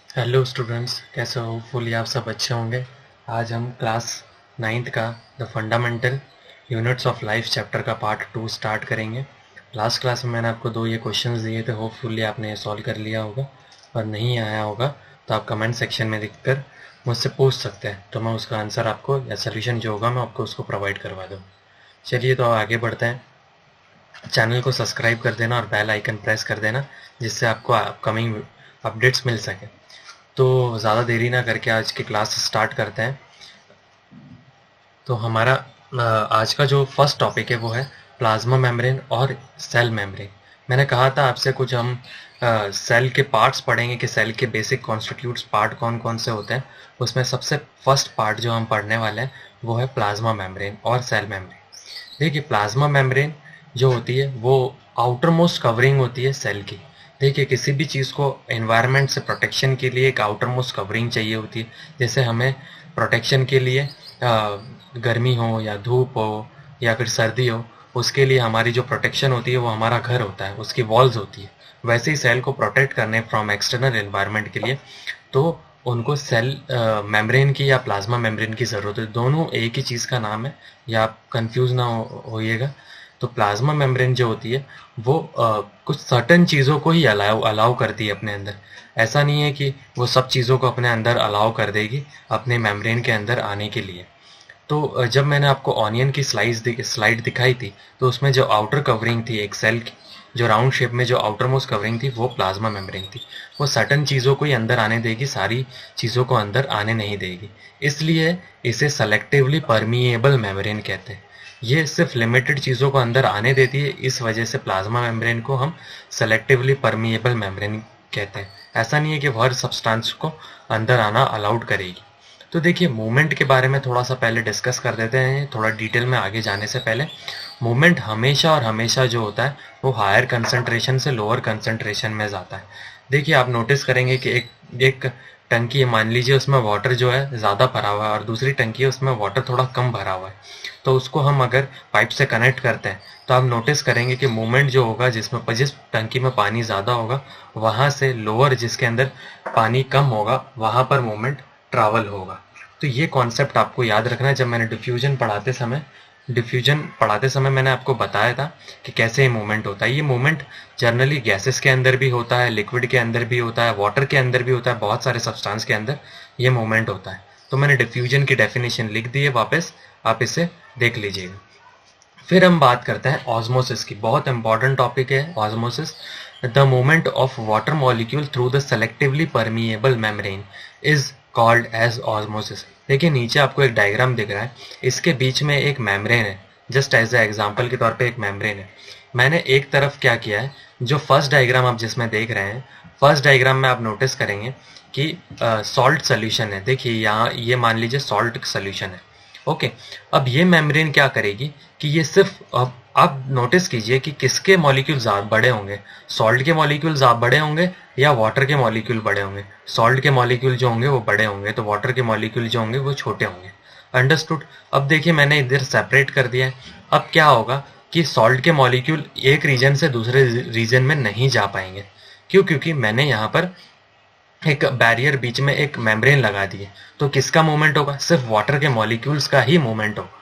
Hello students, कैसे हो? Fully आप सब अच्छे होंगे। आज हम क्लास 9th का the fundamental units of life chapter का पार्ट 2 स्टार्ट करेंगे। लास्ट क्लास में मैंने आपको 2 ये क्वेश्चंस दिए थे, होपफुली आपने ये सॉल्व कर लिया होगा। और नहीं आया होगा तो आप कमेंट सेक्शन में लिखकर मुझसे पूछ सकते हैं, तो मैं उसका आंसर आपको या सोल्यूशन जो होगा मैं आपको उसको प्रोवाइड करवा दूँ। चलिए तो आगे बढ़ते हैं। चैनल को सब्सक्राइब कर देना और बेल आइकन प्रेस कर देना, जिससे आपको अपकमिंग अपडेट्स मिल सके। तो ज़्यादा देरी ना करके आज की क्लास स्टार्ट करते हैं। तो हमारा आज का जो फर्स्ट टॉपिक है वो है प्लाज्मा मेम्ब्रेन और सेल मेम्ब्रेन। मैंने कहा था आपसे कुछ हम सेल के पार्ट्स पढ़ेंगे कि सेल के बेसिक कॉन्स्टिट्यूट्स पार्ट कौन कौन से होते हैं। उसमें सबसे फर्स्ट पार्ट जो हम पढ़ने वाले हैं वो है प्लाज्मा मेम्ब्रेन और सेल मेम्ब्रेन। देखिए, प्लाज्मा मेम्ब्रेन जो होती है वो आउटर मोस्ट कवरिंग होती है सेल की। देखिए, किसी भी चीज़ को एनवायरनमेंट से प्रोटेक्शन के लिए एक आउटर मोस्ट कवरिंग चाहिए होती है। जैसे हमें प्रोटेक्शन के लिए गर्मी हो या धूप हो या फिर सर्दी हो, उसके लिए हमारी जो प्रोटेक्शन होती है वो हमारा घर होता है, उसकी वॉल्स होती है। वैसे ही सेल को प्रोटेक्ट करने फ्रॉम एक्सटर्नल एनवायरनमेंट के लिए तो उनको सेल मेम्ब्रेन की या प्लाज्मा मेम्ब्रेन की ज़रूरत है। दोनों एक ही चीज़ का नाम है, या आप कंफ्यूज ना होइएगा। तो प्लाज्मा मेम्ब्रेन जो होती है वो कुछ सर्टेन चीज़ों को ही अलाउ अलाउ करती है अपने अंदर। ऐसा नहीं है कि वो सब चीज़ों को अपने अंदर अलाउ कर देगी अपने मेम्ब्रेन के अंदर आने के लिए। तो जब मैंने आपको ऑनियन की स्लाइड दिखाई थी, तो उसमें जो आउटर कवरिंग थी एक सेल की, जो राउंड शेप में जो आउटर मोस्ट कवरिंग थी वो प्लाज्मा मेम्ब्रेन थी। वो सर्टेन चीज़ों को ही अंदर आने देगी, सारी चीज़ों को अंदर आने नहीं देगी। इसलिए इसे सेलेक्टिवली परमिएबल मेम्ब्रेन कहते हैं। ये सिर्फ लिमिटेड चीज़ों को अंदर आने देती है, इस वजह से प्लाज्मा मेम्ब्रेन को हम सेलेक्टिवली परमिएबल मेम्ब्रेन कहते हैं। ऐसा नहीं है कि वो हर सब्सटेंस को अंदर आना अलाउड करेगी। तो देखिए, मूवमेंट के बारे में थोड़ा सा पहले डिस्कस कर देते हैं, थोड़ा डिटेल में आगे जाने से पहले। मूवमेंट हमेशा और हमेशा जो होता है वो हायर कंसंट्रेशन से लोअर कंसंट्रेशन में जाता है। देखिए, आप नोटिस करेंगे कि एक एक टंकी है, मान लीजिए उसमें वाटर जो है ज़्यादा भरा हुआ है और दूसरी टंकी है उसमें वाटर थोड़ा कम भरा हुआ है। तो उसको हम अगर पाइप से कनेक्ट करते हैं तो आप नोटिस करेंगे कि मूवमेंट जो होगा, जिस टंकी में पानी ज़्यादा होगा वहाँ से लोअर जिसके अंदर पानी कम होगा वहाँ पर मूवमेंट ट्रैवल होगा। तो ये कॉन्सेप्ट आपको याद रखना है। जब मैंने डिफ्यूजन पढ़ाते समय मैंने आपको बताया था कि कैसे ये मूवमेंट होता है। ये मूवमेंट जनरली गैसेस के अंदर भी होता है, लिक्विड के अंदर भी होता है, वाटर के अंदर भी होता है, बहुत सारे सब्सटेंस के अंदर ये मूवमेंट होता है। तो मैंने डिफ्यूजन की डेफिनेशन लिख दी है वापस, आप इसे देख लीजिएगा। फिर हम बात करते हैं ऑस्मोसिस की। बहुत इंपॉर्टेंट टॉपिक है osmosis. The movement of water molecule through the selectively permeable membrane is called as osmosis. देखिए, नीचे आपको एक डायग्राम दिख रहा है, इसके बीच में एक मेम्ब्रेन है। जस्ट एज ए एग्जांपल के तौर पे एक मेम्ब्रेन है। मैंने एक तरफ क्या किया है, जो फर्स्ट डायग्राम आप जिसमें देख रहे हैं, फर्स्ट डायग्राम में आप नोटिस करेंगे कि सॉल्ट सोल्यूशन है। देखिए, यहाँ ये मान लीजिए सॉल्ट सोल्यूशन है। ओके, अब ये मेम्ब्रेन क्या करेगी कि ये सिर्फ अब आप नोटिस कीजिए कि किसके मॉलिक्यूल बड़े होंगे, सॉल्ट के मॉलिक्यूल बड़े होंगे या वाटर के मॉलिक्यूल बड़े होंगे। सॉल्ट के मॉलिक्यूल जो होंगे वो बड़े होंगे, तो वाटर के मॉलिक्यूल जो होंगे वो छोटे होंगे। अंडरस्टूड। अब देखिए, मैंने इधर सेपरेट कर दिया है। अब क्या होगा कि सॉल्ट के मॉलिक्यूल एक रीजन से दूसरे रीजन में नहीं जा पाएंगे। क्यों? क्योंकि मैंने यहाँ पर एक बैरियर बीच में एक मेम्ब्रेन लगा दी है। तो किसका मूवमेंट होगा? सिर्फ वाटर के मॉलिक्यूल्स का ही मूवमेंट होगा।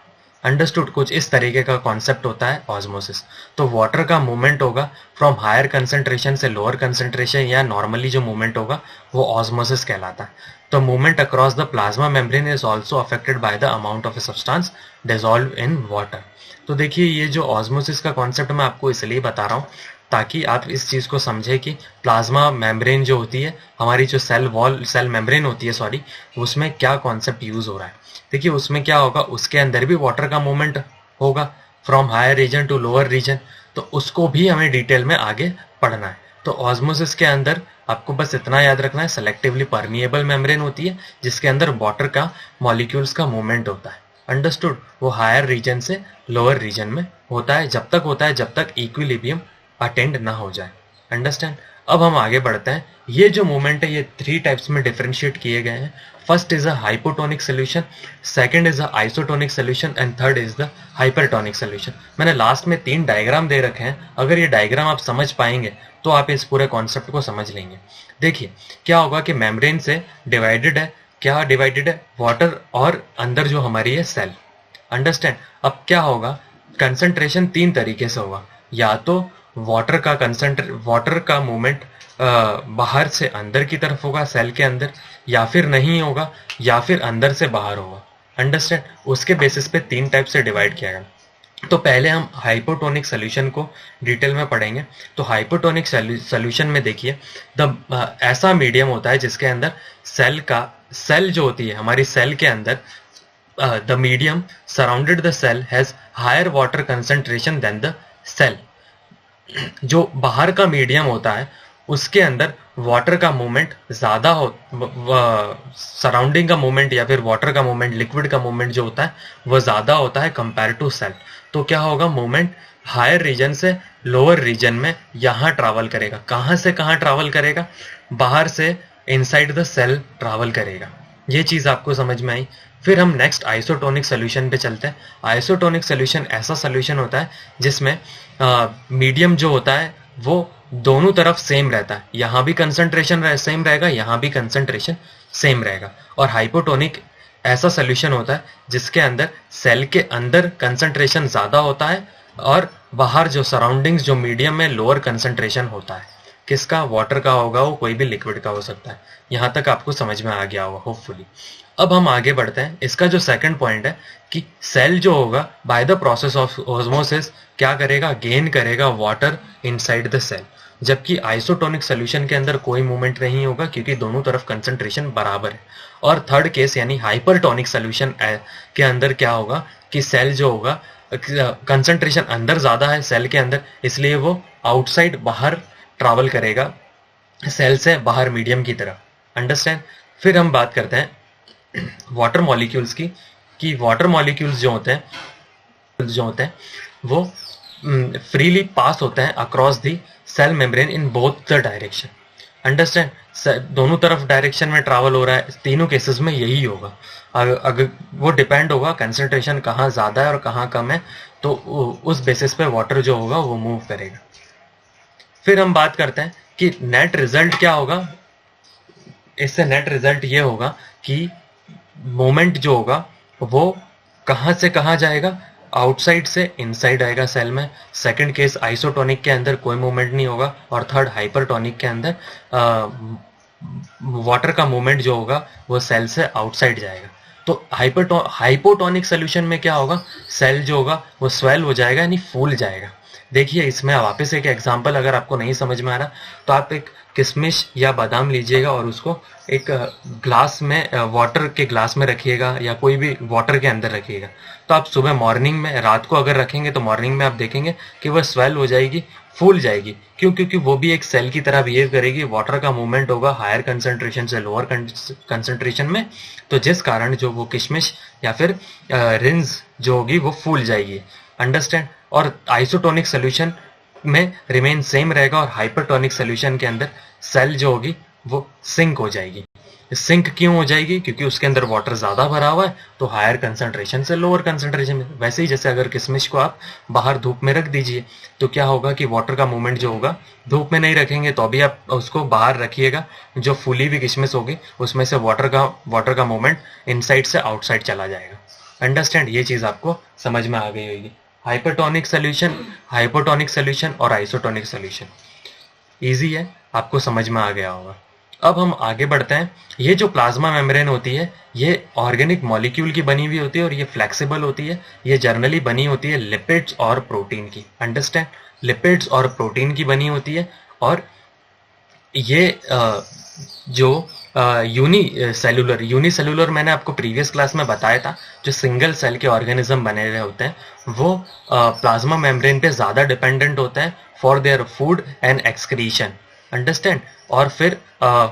अंडरस्टूड। कुछ इस तरीके का कॉन्सेप्ट होता है ऑस्मोसिस। तो वाटर का मूवमेंट होगा फ्रॉम हायर कंसंट्रेशन से लोअर कंसंट्रेशन, या नॉर्मली जो मूवमेंट होगा वो ऑस्मोसिस कहलाता है। तो movement across the plasma membrane is also affected by the amount of a substance dissolve in water. तो देखिए, ये जो ऑस्मोसिस का कॉन्सेप्ट मैं आपको इसलिए बता रहा हूँ ताकि आप इस चीज़ को समझें कि प्लाज्मा मेम्ब्रेन जो होती है, हमारी जो सेल मेम्ब्रेन होती है, सॉरी, उसमें क्या कॉन्सेप्ट यूज हो रहा है। देखिए, उसमें क्या होगा, उसके अंदर भी वाटर का मूवमेंट होगा from higher region to lower region. तो उसको भी हमें डिटेल में आगे पढ़ना है। तो ऑस्मोसिस के अंदर आपको बस इतना याद रखना है, सेलेक्टिवली परमिएबल मेम्ब्रेन होती है जिसके अंदर वाटर का मॉलिक्यूल्स का मूवमेंट होता है। अंडरस्टूड। वो हायर रीजन से लोअर रीजन में होता है, जब तक होता है जब तक इक्विलिब्रियम अटेंड ना हो जाए। अंडरस्टैंड। अब हम आगे बढ़ते हैं। ये जो मूवमेंट है ये 3 टाइप्स में डिफरेंशिएट किए गए हैं। First is a hypotonic solution, second is a isotonic solution and third is the hypertonic solution. मैंने लास्ट में 3 डायग्राम दे रखे हैं, अगर ये डायग्राम आप समझ पाएंगे तो आप इस पूरे कॉन्सेप्ट को समझ लेंगे। देखिए क्या होगा कि मेम्ब्रेन से डिवाइडेड है, क्या डिवाइडेड है, वाटर और अंदर जो हमारी है सेल। अंडरस्टैंड। अब क्या होगा, कंसंट्रेशन 3 तरीके से होगा, या तो वाटर का मूवमेंट बाहर से अंदर की तरफ होगा सेल के अंदर, या फिर नहीं होगा, या फिर अंदर से बाहर होगा। अंडरस्टैंड। उसके बेसिस पे 3 टाइप से डिवाइड किया गया। तो पहले हम हाइपोटोनिक सोल्यूशन को डिटेल में पढ़ेंगे। तो हाइपोटोनिक सोल्यूशन में देखिए ऐसा मीडियम होता है जिसके अंदर सेल जो होती है हमारी सेल के अंदर, the medium surrounded the cell has higher water concentration than the cell। जो बाहर का मीडियम होता है उसके अंदर वाटर का मूवमेंट ज्यादा हो, सराउंडिंग का मूवमेंट या फिर वाटर का मूवमेंट, लिक्विड का मूवमेंट जो होता है वो ज्यादा होता है कंपेयर टू सेल। तो क्या होगा, मूवमेंट हायर रीजन से लोअर रीजन में यहाँ ट्रैवल करेगा। कहाँ से कहाँ ट्रैवल करेगा, बाहर से इनसाइड द सेल ट्रैवल करेगा। ये चीज आपको समझ में आई। फिर हम नेक्स्ट आइसोटोनिक सोल्यूशन पे चलते हैं। आइसोटोनिक सोल्यूशन ऐसा सोल्यूशन होता है जिसमें मीडियम जो होता है वो दोनों तरफ सेम रहता है, यहाँ भी कंसंट्रेशन सेम रहेगा, यहाँ भी कंसंट्रेशन सेम रहेगा। और हाइपोटोनिक ऐसा सोल्यूशन होता है जिसके अंदर सेल के अंदर कंसंट्रेशन ज्यादा होता है और बाहर जो सराउंडिंग्स जो मीडियम में लोअर कंसंट्रेशन होता है। किसका, वाटर का होगा, वो कोई भी लिक्विड का हो सकता है। यहां तक आपको समझ में आ गया होगा होपफुली। अब हम आगे बढ़ते हैं। इसका जो सेकंड पॉइंट है कि सेल जो होगा by the process of osmosis क्या करेगा, गेन करेगा वाटर इनसाइड द सेल। जबकि आइसोटोनिक सोल्यूशन के अंदर कोई मूवमेंट नहीं होगा क्योंकि दोनों तरफ कंसंट्रेशन बराबर है। और थर्ड केस यानी हाइपरटोनिक सोल्यूशन के अंदर क्या होगा कि सेल जो होगा कंसंट्रेशन अंदर ज्यादा है सेल के अंदर, इसलिए वो आउटसाइड बाहर ट्रैवल करेगा सेल से बाहर मीडियम की तरफ। अंडरस्टैंड। फिर हम बात करते हैं वाटर मॉलिक्यूल्स की, कि वाटर मॉलिक्यूल्स जो होते हैं वो फ्रीली पास होते हैं across the cell membrane in both the direction. Understand. दोनों तरफ डायरेक्शन में ट्रैवल हो रहा है, तीनों केसेस में यही होगा। अगर वो डिपेंड होगा कंसंट्रेशन कहाँ ज्यादा है और कहाँ कम है, तो उस बेसिस पे वाटर जो होगा वो मूव करेगा। फिर हम बात करते हैं कि नेट रिजल्ट क्या होगा। इससे नेट रिजल्ट ये होगा कि मोमेंट जो होगा वो कहां से कहां जाएगा, आउटसाइड से इनसाइड आएगा सेल में। सेकंड केस आइसोटोनिक के अंदर कोई मूवमेंट नहीं होगा और थर्ड हाइपरटोनिक के अंदर वाटर का मूवमेंट जो होगा वो सेल से आउटसाइड जाएगा। तो हाइपोटोनिक सोल्यूशन में क्या होगा, सेल जो होगा वो स्वेल हो जाएगा यानी फूल जाएगा। देखिए इसमें वापस एक एग्जांपल, अगर आपको नहीं समझ में आ रहा तो आप एक किशमिश या बादाम लीजिएगा और उसको एक ग्लास में, वाटर के ग्लास में रखिएगा या कोई भी वाटर के अंदर रखिएगा। तो आप सुबह मॉर्निंग में, रात को अगर रखेंगे तो मॉर्निंग में आप देखेंगे कि वह स्वेल हो जाएगी, फूल जाएगी। क्यों? क्योंकि वो भी एक सेल की तरह बिहेव करेगी। वाटर का मूवमेंट होगा हायर कंसंट्रेशन से लोअर कंसंट्रेशन में, तो जिस कारण जो वो किशमिश या फिर रिंज जो होगी वो फूल जाएगी। अंडरस्टैंड। और आइसोटोनिक सोल्यूशन में रिमेन सेम रहेगा और हाइपरटोनिक सोल्यूशन के अंदर सेल जो होगी वो सिंक हो जाएगी। सिंक क्यों हो जाएगी? क्योंकि उसके अंदर वाटर ज्यादा भरा हुआ है, तो हायर कंसंट्रेशन से लोअर कंसंट्रेशन में। वैसे ही जैसे अगर किशमिश को आप बाहर धूप में रख दीजिए तो क्या होगा कि वाटर का मूवमेंट जो होगा, धूप में नहीं रखेंगे तो अभी आप उसको बाहर रखिएगा, जो फूली हुई किशमिश होगी उसमें से वाटर का मूवमेंट इनसाइड से आउटसाइड चला जाएगा। अंडरस्टैंड। ये चीज आपको समझ में आ गई होगी। हाइपरटोनिक सोल्यूशन, हाइपोटोनिक सोल्यूशन और आइसोटोनिक सोल्यूशन इजी है, आपको समझ में आ गया होगा। अब हम आगे बढ़ते हैं। ये जो प्लाज्मा मेम्ब्रेन होती है ये ऑर्गेनिक मॉलिक्यूल की बनी हुई होती है और ये फ्लेक्सिबल होती है। ये जनरली बनी होती है लिपिड्स और प्रोटीन की। अंडरस्टैंड। लिपिड्स और प्रोटीन की बनी होती है और ये जो यूनिसेलुलर मैंने आपको प्रीवियस क्लास में बताया था, जो सिंगल सेल के ऑर्गेनिज्म बने हुए होते हैं वो प्लाज्मा मेम्ब्रेन पे ज्यादा डिपेंडेंट होते हैं for their food and excretion. Understand. और फिर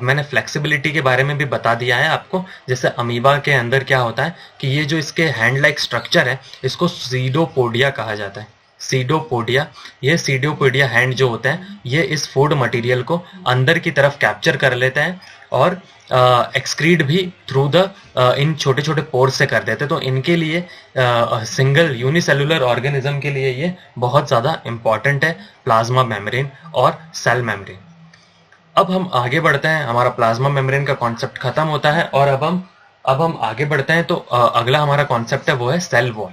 मैंने फ्लेक्सिबिलिटी के बारे में भी बता दिया है आपको। जैसे अमीबा के अंदर क्या होता है कि ये जो इसके हैंड लाइक स्ट्रक्चर है इसको सीडोपोडिया कहा जाता है। सीडोपोडिया। ये सीडोपोडिया हैंड जो होते हैं ये इस फूड मटेरियल को अंदर की तरफ कैप्चर कर लेते हैं और एक्सक्रीट भी थ्रू द इन छोटे छोटे पोर्स से कर देते हैं। तो इनके लिए सिंगल यूनिसेलुलर ऑर्गेनिज्म के लिए ये बहुत ज़्यादा इंपॉर्टेंट है, प्लाज्मा मेम्ब्रेन और सेल मेम्ब्रेन। अब हम आगे बढ़ते हैं, हमारा प्लाज्मा मेम्ब्रेन का कॉन्सेप्ट खत्म होता है और अब हम आगे बढ़ते हैं। तो अगला हमारा कॉन्सेप्ट है वो है सेल वॉल।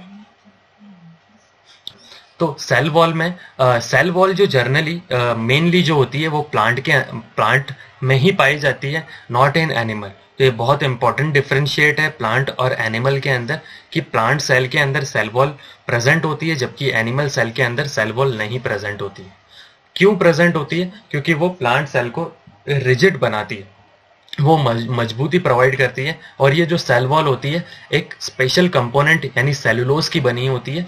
तो सेल वॉल में सेल वॉल जो जर्नली मेनली जो होती है वो प्लांट में ही पाई जाती है, नॉट इन एनिमल। तो ये बहुत इंपॉर्टेंट डिफरेंशिएट है प्लांट और एनिमल के अंदर कि प्लांट सेल के अंदर सेल वॉल प्रेजेंट होती है जबकि एनिमल सेल के अंदर सेल वॉल नहीं प्रेजेंट होती है। क्यों प्रेजेंट होती है? क्योंकि वो प्लांट सेल को रिजिड बनाती है, वो मजबूती प्रोवाइड करती है। और ये जो सेल वॉल होती है एक स्पेशल कंपोनेंट यानी सेलुलोज की बनी होती है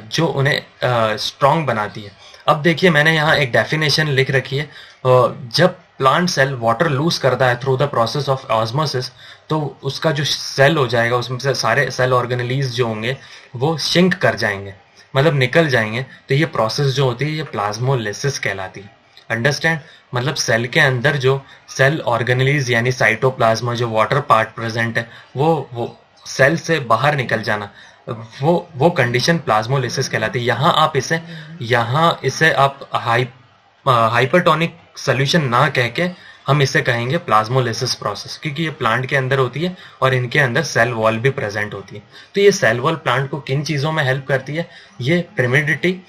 जो उन्हें स्ट्रॉन्ग बनाती है। अब देखिए मैंने यहाँ एक डेफिनेशन लिख रखी है। जब प्लांट सेल वाटर लूज करता है through the process of osmosis तो उसका जो सेल हो जाएगा उसमें से सारे सेल ऑर्गेनेलीज जो होंगे वो शिंक कर जाएंगे, मतलब निकल जाएंगे। तो ये प्रोसेस जो होती है ये प्लाज्मोलिसिस कहलाती है। अंडरस्टैंड? मतलब सेल के अंदर जो सेल ऑर्गेनेलीज यानी साइटोप्लाज्मा जो वाटर पार्ट प्रेजेंट है वो सेल से बाहर निकल जाना, वो कंडीशन प्लाज्मोलिसिस कहलाती है। यहाँ इसे आप हाइपरटोनिक सोल्यूशन ना कह के हम इसे कहेंगे प्लाज्मोलिसिस प्रोसेस, क्योंकि ये प्लांट के अंदर होती है और इनके अंदर सेल वॉल भी प्रेजेंट होती है। तो ये सेल वॉल प्लांट को किन चीज़ों में हेल्प करती है? ये प्रिमिडिटी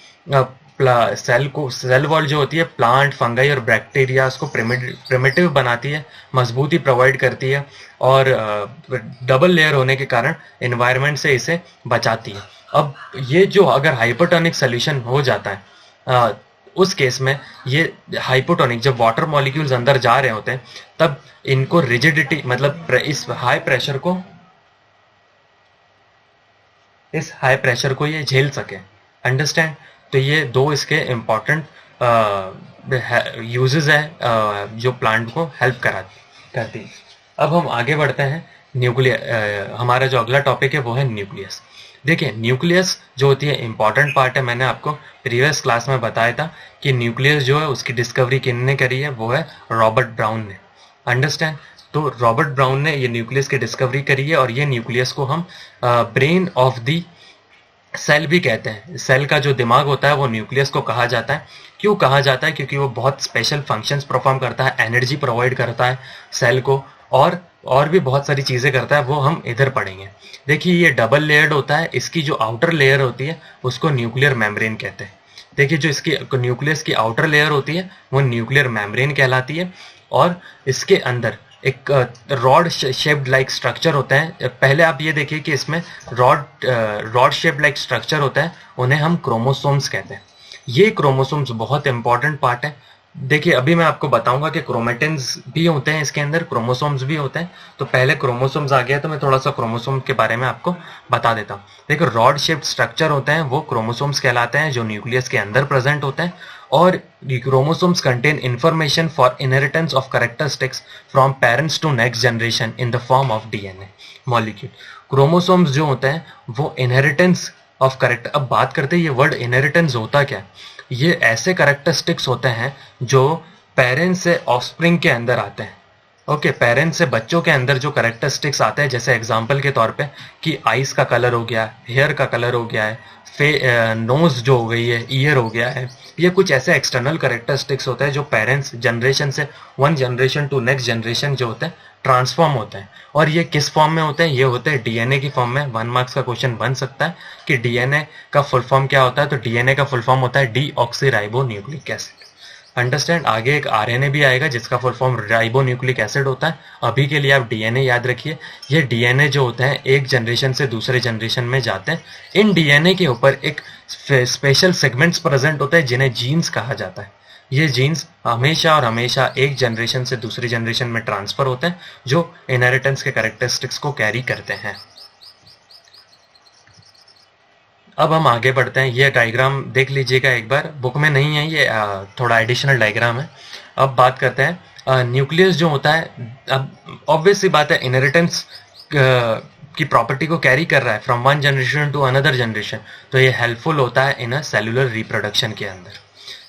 सेल वॉल जो होती है प्लांट, फंगाई और बैक्टीरिया को प्रिमिटिव बनाती है, मजबूती प्रोवाइड करती है और डबल लेयर होने के कारण एनवायरनमेंट से इसे बचाती है। अब ये जो अगर हाइपरटोनिक सोल्यूशन हो जाता है उस केस में ये हाइपोटोनिक जब वाटर मॉलिक्यूल्स अंदर जा रहे होते हैं तब इनको रिजिडिटी मतलब इस हाई प्रेशर को ये झेल सके। अंडरस्टैंड? तो ये दो इसके इम्पोर्टेंट यूजेस है जो प्लांट को हेल्प करती है। अब हम आगे बढ़ते हैं। हमारा जो अगला टॉपिक है वो है न्यूक्लियस। देखिए न्यूक्लियस जो होती है इंपॉर्टेंट पार्ट है। मैंने आपको प्रीवियस क्लास में बताया था कि न्यूक्लियस जो है उसकी डिस्कवरी किसने करी है, वो है रॉबर्ट ब्राउन ने। अंडरस्टैंड? तो रॉबर्ट ब्राउन ने ये न्यूक्लियस की डिस्कवरी करी है और ये न्यूक्लियस को हम ब्रेन ऑफ द सेल भी कहते हैं। सेल का जो दिमाग होता है वो न्यूक्लियस को कहा जाता है। क्यों कहा जाता है? क्योंकि वो बहुत स्पेशल फंक्शंस परफॉर्म करता है, एनर्जी प्रोवाइड करता है सेल को और भी बहुत सारी चीज़ें करता है, वो हम इधर पढ़ेंगे। देखिए ये डबल लेयर्ड होता है, इसकी जो आउटर लेयर होती है उसको न्यूक्लियर मेम्ब्रेन कहते हैं। देखिए जो इसकी न्यूक्लियस की आउटर लेयर होती है वो न्यूक्लियर मेम्ब्रेन कहलाती है और इसके अंदर एक रॉड शेप्ड लाइक स्ट्रक्चर होता है। पहले आप ये देखिए कि इसमें रॉड शेप्ड लाइक स्ट्रक्चर होता है, उन्हें हम क्रोमोसोम्स कहते हैं। ये क्रोमोसोम्स बहुत इंपॉर्टेंट पार्ट है। देखिए अभी मैं आपको बताऊंगा कि क्रोमेटिन्स भी होते हैं इसके अंदर, क्रोमोसोम्स भी होते हैं। तो पहले क्रोमोसोम्स आ गया तो मैं थोड़ा सा क्रोमोसोम के बारे में आपको बता देता हूँ। देखिए रॉड शेप्ड स्ट्रक्चर होते हैं वो क्रोमोसोम्स कहलाते हैं जो न्यूक्लियस के अंदर प्रेजेंट होते हैं। और chromosomes contain information for inheritance of characteristics from parents to next generation in the form of DNA molecule. Chromosomes जो होते हैं वो इनहेरिटेंस ऑफ कैरेक्टर। अब बात करते हैं ये वर्ड इनहेरिटेंस होता क्या है। ये ऐसे कैरेक्टरिस्टिक्स होते हैं जो पेरेंट्स से ऑफस्प्रिंग के अंदर आते हैं। ओके, पेरेंट्स से बच्चों के अंदर जो कैरेक्टरिस्टिक्स आते हैं, जैसे एग्जांपल के तौर पे कि आईज का कलर हो गया, हेयर का कलर हो गया है, नोज जो हो गई है, ईयर हो गया है, ये कुछ ऐसे एक्सटर्नल कैरेक्टरिस्टिक्स होते हैं जो पेरेंट्स जनरेशन से one generation to next generation जो होते हैं ट्रांसफॉर्म होते हैं। और ये किस फॉर्म में होते हैं? ये होते हैं डीएनए की फॉर्म में। 1 मार्क्स का क्वेश्चन बन सकता है कि डीएनए का फुल फॉर्म क्या होता है। तो डीएनए का फुल फॉर्म होता है डीऑक्सीराइबोन्यूक्लिक एसिड। अंडरस्टैंड? आगे एक आरएनए भी आएगा जिसका फुल फॉर्म राइबोन्यूक्लिक एसिड होता है। अभी के लिए आप डीएनए याद रखिए। ये डीएनए जो होते हैं एक जनरेशन से दूसरे जनरेशन में जाते हैं। इन डीएनए के ऊपर एक स्पेशल सेगमेंट्स प्रेजेंट होते हैं जिन्हें जीन्स कहा जाता है। ये जीन्स हमेशा और हमेशा एक जनरेशन से दूसरी जनरेशन में ट्रांसफर होते हैं जो इनहेरिटेंस के कैरेक्टरिस्टिक्स को कैरी करते हैं। अब हम आगे बढ़ते हैं। ये डायग्राम देख लीजिएगा एक बार, बुक में नहीं है, ये थोड़ा एडिशनल डायग्राम है। अब बात करते हैं न्यूक्लियस जो होता है। अब ऑब्वियस सी बात है इनहेरिटेंस की प्रॉपर्टी को कैरी कर रहा है from one generation to another generation, तो ये हेल्पफुल होता है इन अ सेलुलर रिप्रोडक्शन के अंदर।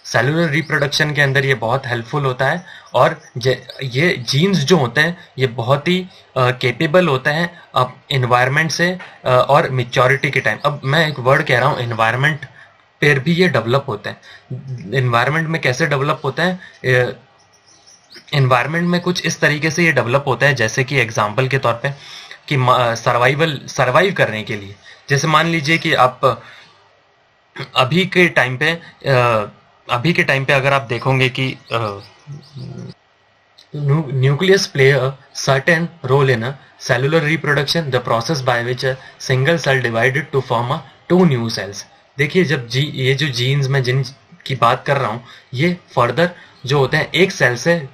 सेलुलर रिप्रोडक्शन के अंदर ये बहुत हेल्पफुल होता है, और ये जीन्स जो होते हैं ये बहुत ही केपेबल होते हैं अब इन्वायरमेंट से और मेच्योरिटी के टाइम। अब मैं एक वर्ड कह रहा हूँ, इन्वायरमेंट पर भी ये डेवलप होते हैं। इन्वायरमेंट में कैसे डेवलप होते हैं? इन्वायरमेंट में कुछ इस तरीके से ये डेवलप होता है, जैसे कि एग्जांपल के तौर पे कि सर्वाइव करने के लिए, जैसे मान लीजिए कि आप अभी के टाइम पे अगर आप देखोगे कि nucleus play a certain role in a cellular reproduction, the process by which a single cell divided to form a two new cells. देखिए, जब ये जो जीन्स में जिन की बात कर रहा हूँ, ये फर्दर जो होते हैं एक सेल से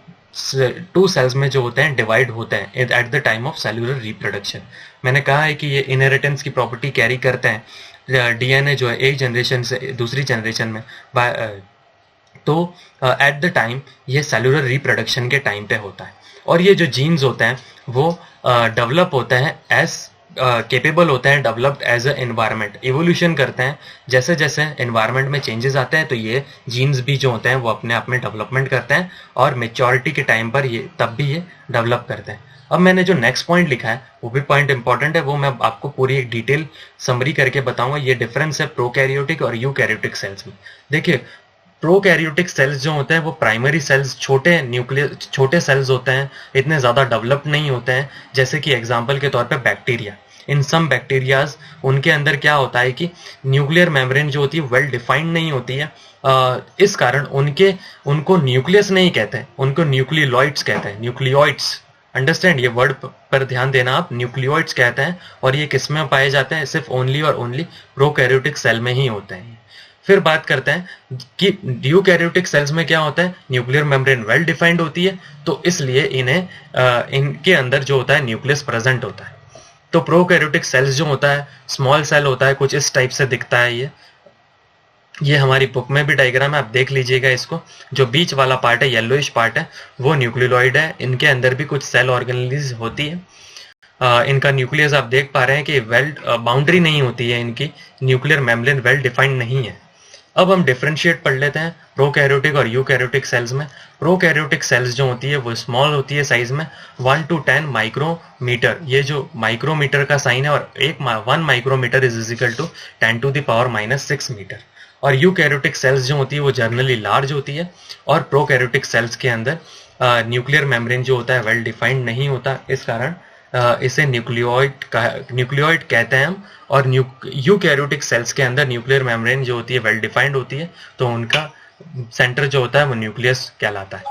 टू सेल्स में जो होते हैं डिवाइड होते हैं at the time of cellular reproduction. मैंने कहा है कि ये इनहेरिटेंस की प्रॉपर्टी कैरी करते हैं, डीएनए जो है एक जनरेशन से दूसरी जनरेशन में तो एट द टाइम ये सेलुलर रिप्रोडक्शन के टाइम पे होता है। और ये जो जीन्स होते हैं वो डेवलप होते हैं एज केपेबल होते हैं developed as a environment, evolution करते हैं जैसे जैसे एनवायरनमेंट में चेंजेस आते हैं, तो ये जीन्स भी जो होते हैं वो अपने आप में डेवलपमेंट करते हैं और मेच्योरिटी के टाइम पर ये तब भी ये डेवलप करते हैं। अब मैंने जो नेक्स्ट पॉइंट लिखा है वो भी पॉइंट इंपॉर्टेंट है, वो मैं आपको पूरी एक डिटेल समरी करके बताऊंगा। ये डिफरेंस है प्रोकैरियोटिक और यूकैरियोटिक सेल्स में। देखिए, प्रोकैरियोटिक सेल्स जो होते हैं वो प्राइमरी सेल्स, छोटे सेल्स होते हैं, इतने ज़्यादा डेवलप्ड नहीं होते हैं। जैसे कि एग्जांपल के तौर पे बैक्टीरिया, इन सम बैक्टीरियाज उनके अंदर क्या होता है कि न्यूक्लियर मेम्ब्रेन जो होती है वेल डिफाइंड नहीं होती है, इस कारण उनको न्यूक्लियस नहीं कहते हैं, उनको न्यूक्लियोइड्स कहते हैं, न्यूक्लियोइड्स। अंडरस्टैंड, ये वर्ड पर ध्यान देना आप, न्यूक्लियोइड्स कहते हैं। और ये किस में पाए जाते हैं? सिर्फ ओनली और ओनली प्रोकैरियोटिक सेल में ही होते हैं। फिर बात करते हैं कि यूकैरियोटिक सेल्स में क्या होता है, न्यूक्लियर मेम्ब्रेन वेल डिफाइंड होती है, तो इसलिए इनके अंदर जो होता है न्यूक्लियस प्रेजेंट होता है। तो प्रोकैरियोटिक सेल्स जो होता है स्मॉल सेल होता है, कुछ इस टाइप से दिखता है। ये हमारी बुक में भी डायग्राम है, आप देख लीजिएगा इसको। जो बीच वाला पार्ट है, येलोइश पार्ट है, वो न्यूक्लियोइड है। इनके अंदर भी कुछ सेल ऑर्गेनेल्स होती है। इनका न्यूक्लियस आप देख पा रहे हैं कि वेल बाउंड्री नहीं होती है, इनकी न्यूक्लियर मेम्ब्रेन वेल डिफाइंड नहीं है। अब हम डिफरेंशिएट पढ़ लेते हैं प्रोकैरियोटिक और यूकैरियोटिक सेल्स में। प्रोकैरियोटिक सेल्स जो होती है वो स्मॉल होती है साइज में, 1 to 10 माइक्रोमीटर। ये जो माइक्रोमीटर का साइन है, और 1 micrometre is equal to 10 to the power -6 metre. और यूकैरियोटिक सेल्स जो होती है वो जनरली लार्ज होती है। और प्रोकैरियोटिक सेल्स के अंदर न्यूक्लियर मेम्ब्रेन जो होता है वेल डिफाइंड नहीं होता, इस कारण इसे न्यूक्लियोइड कहते हैं हम। और यूकैरियोटिक सेल्स के अंदर न्यूक्लियर मेम्ब्रेन जो होती है वेल डिफाइंड होती है, तो उनका सेंटर जो होता है वो न्यूक्लियस कहलाता है।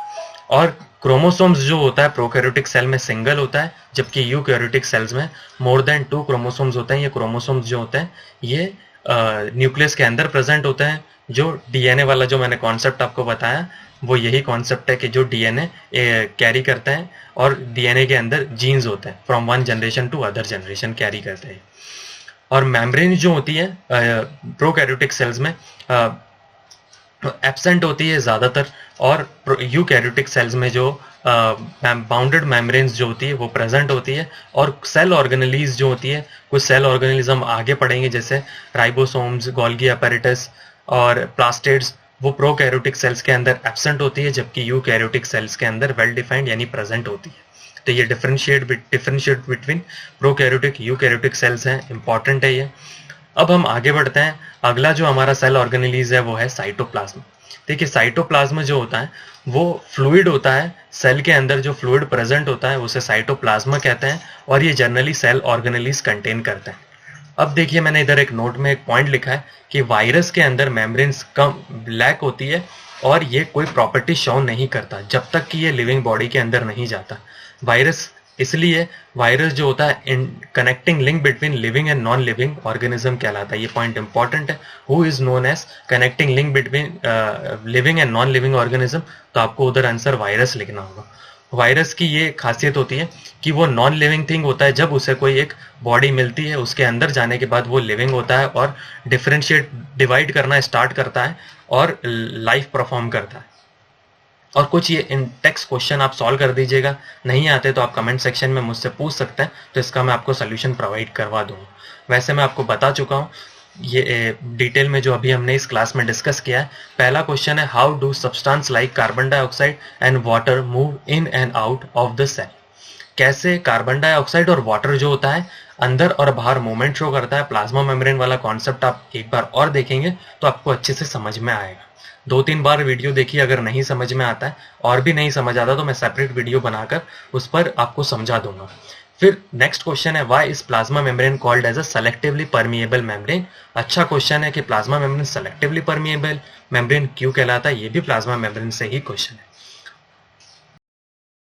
और क्रोमोसोम्स जो होता है प्रोकैरियोटिक सेल में सिंगल होता है, जबकि यूकैरियोटिक सेल्स में मोर देन 2 क्रोमोसोम्स होते हैं। ये क्रोमोसोम्स जो होते हैं ये न्यूक्लियस के अंदर प्रेजेंट होते हैं। जो डीएनए वाला जो मैंने कॉन्सेप्ट आपको बताया, वो यही कॉन्सेप्ट है कि जो डीएनए कैरी करते हैं, और डीएनए के अंदर जीन्स होते हैं, from one generation to other generation carry करते हैं। और मेम्ब्रेन जो होती है प्रोकैरियोटिक सेल्स में एब्सेंट होती है ज़्यादातर, और यूकैरियोटिक सेल्स में जो बाउंडेड मेम्ब्रेन्स जो होती है वो प्रेजेंट होती है। और सेल ऑर्गेनेलीज जो होती है, कुछ सेल ऑर्गेनेलीज हम आगे पढ़ेंगे, जैसे राइबोसोम्स, गोल्गी अपैरेटस और प्लास्टिड्स, वो प्रोकैरियोटिक सेल्स के अंदर एब्सेंट होती है, जबकि यूकैरियोटिक सेल्स के अंदर वेल डिफाइंड यानी प्रेजेंट होती है। तो ये differentiate between prokaryotic eukaryotic cells हैं, इंपॉर्टेंट है ये। अब हम आगे बढ़ते हैं। अगला जो हमारा सेल ऑर्गेनेलीज है वो है साइटोप्लाज्म। देखिए, साइटोप्लाज्म जो होता है वो फ्लूइड होता है, सेल के अंदर जो फ्लूइड प्रेजेंट होता है उसे साइटोप्लाज्म कहते हैं, और ये जनरली सेल ऑर्गेनेलीज कंटेन करते हैं। अब देखिए, मैंने इधर एक नोट में एक पॉइंट लिखा है कि वायरस के अंदर मेम्ब्रेन्स कम ब्लैक होती है, और ये कोई प्रॉपर्टी शो नहीं करता जब तक कि ये लिविंग बॉडी के अंदर नहीं जाता। वायरस इसलिए वायरस जो होता है in connecting link between living and non living organism कहलाता है। ये पॉइंट इंपॉर्टेंट है। Who is known as connecting link between living and non living organism, तो आपको उधर आंसर वायरस लिखना होगा। वायरस की ये खासियत होती है कि वो नॉन लिविंग थिंग होता है, जब उसे कोई एक बॉडी मिलती है उसके अंदर जाने के बाद वो लिविंग होता है और डिफरेंशिएट डिवाइड करना स्टार्ट करता है और लाइफ परफॉर्म करता है। और कुछ ये इन टेक्स्ट क्वेश्चन आप सॉल्व कर दीजिएगा, नहीं आते तो आप कमेंट सेक्शन में मुझसे पूछ सकते हैं, तो इसका मैं आपको सोल्यूशन प्रोवाइड करवा दूंगा। वैसे मैं आपको बता चुका हूँ ये डिटेल में जो अभी हमने इस क्लास में डिस्कस किया है। पहला क्वेश्चन है, how do substance like carbon dioxide and water move in and out of the cell. कैसे कार्बन डाइऑक्साइड और वाटर जो होता है अंदर और बाहर मूवमेंट शो करता है। प्लाज्मा मेम्ब्रेन वाला कॉन्सेप्ट आप एक बार और देखेंगे तो आपको अच्छे से समझ में आएगा। 2-3 बार वीडियो देखिए, अगर नहीं समझ में आता है और भी नहीं समझ आता तो मैं सेपरेट वीडियो बनाकर उस पर आपको समझा दूंगा। फिर नेक्स्ट क्वेश्चन है, why is plasma membrane called as a selectively permeable membrane. अच्छा क्वेश्चन है कि plasma membrane selectively permeable membrane क्यों कहलाता है, ये भी प्लाज्मा मेम्ब्रेन से ही क्वेश्चन है।